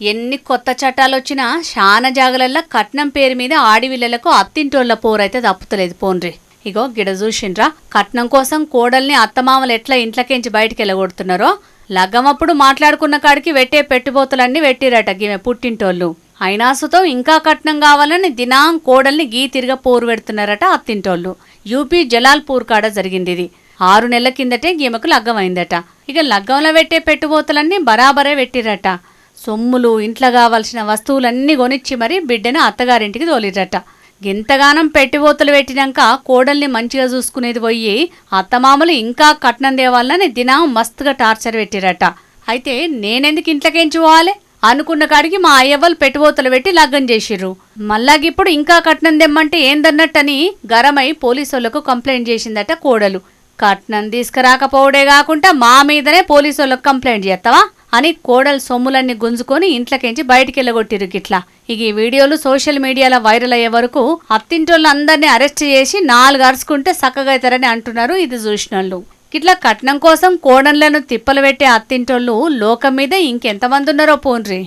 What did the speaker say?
ఎన్ని కొత్త చట్టాలు వచ్చినా శాన జాగలల్లా కట్నం పేరు మీద ఆడివిల్లలకు అత్తింటోళ్ల పోరైతే తప్పుతలేదు పోన్రి. ఇగో గిడ చూసిండ్రా, కట్నం కోసం కోడల్ని అత్తమామలు ఎట్లా ఇంట్లోకించి బయటికి వెళ్ళగొడుతున్నారో లగ్గమప్పుడు మాట్లాడుకున్న కాడికి వెట్టే పెట్టుబోతులన్నీ వెట్టిరట గిమె పుట్టింటోళ్ళు. అయినాసుతో ఇంకా కట్నం కావాలని దినాం కోడల్ని గీ తిరిగా పోరు పెడుతున్నారట అత్తింటోళ్ళు. యూపీ జలాల్పూర్ కాడ జరిగింది ఇది. 6 నెలల కిందటే గీమెకు లగ్గమైందట. ఇక లగ్గంలో పెట్టే పెట్టుబోతులన్నీ బరాబరే పెట్టిరట. సొమ్ములు, ఇంట్లో కావాల్సిన వస్తువులన్నీ కొనిచ్చి మరీ బిడ్డను అత్తగారింటికి తోలిరట. గింతగానం పెట్టిబోతులు పెట్టినాక కోడల్ని మంచిగా చూసుకునేది పోయి అత్తమామలు ఇంకా కట్నం తేవాలని దినం మస్తుగా టార్చర్ పెట్టిరట. అయితే నేనెందుకు ఇంట్లోకేంచి పోవాలి అనుకున్న కాడికి మా అయ్యవ్వలు పెట్టుబోతులు పెట్టి లగ్గం చేసిర్రు. మళ్ళాగిప్పుడు ఇంకా కట్నం తెమ్మంటే ఏందన్నట్టని గరమై పోలీసులకు కంప్లైంట్ చేసిందట కోడలు. కట్నం తీసుకురాకపోవడే కాకుండా మా మీదనే పోలీసులకు కంప్లైంట్ చేస్తావా అని కోడలు సొమ్ములన్నీ గుంజుకొని ఇంట్లోకించి బయటికి వెళ్ళగొట్టిరు గిట్లా. ఇక ఈ వీడియోలు సోషల్ మీడియాలో వైరల్ అయ్యే వరకు అత్తింటోళ్ళందరినీ అరెస్ట్ చేసి 4 అరుచుకుంటే సక్కగైతారని అంటున్నారు ఇది చూసినోళ్ళు. ఇట్లా కట్నం కోసం కోడళ్లను తిప్పలు పెట్టే అత్తింటోళ్ళు లోకం మీద ఇంకెంతమంది ఉన్నారో పోన్రి.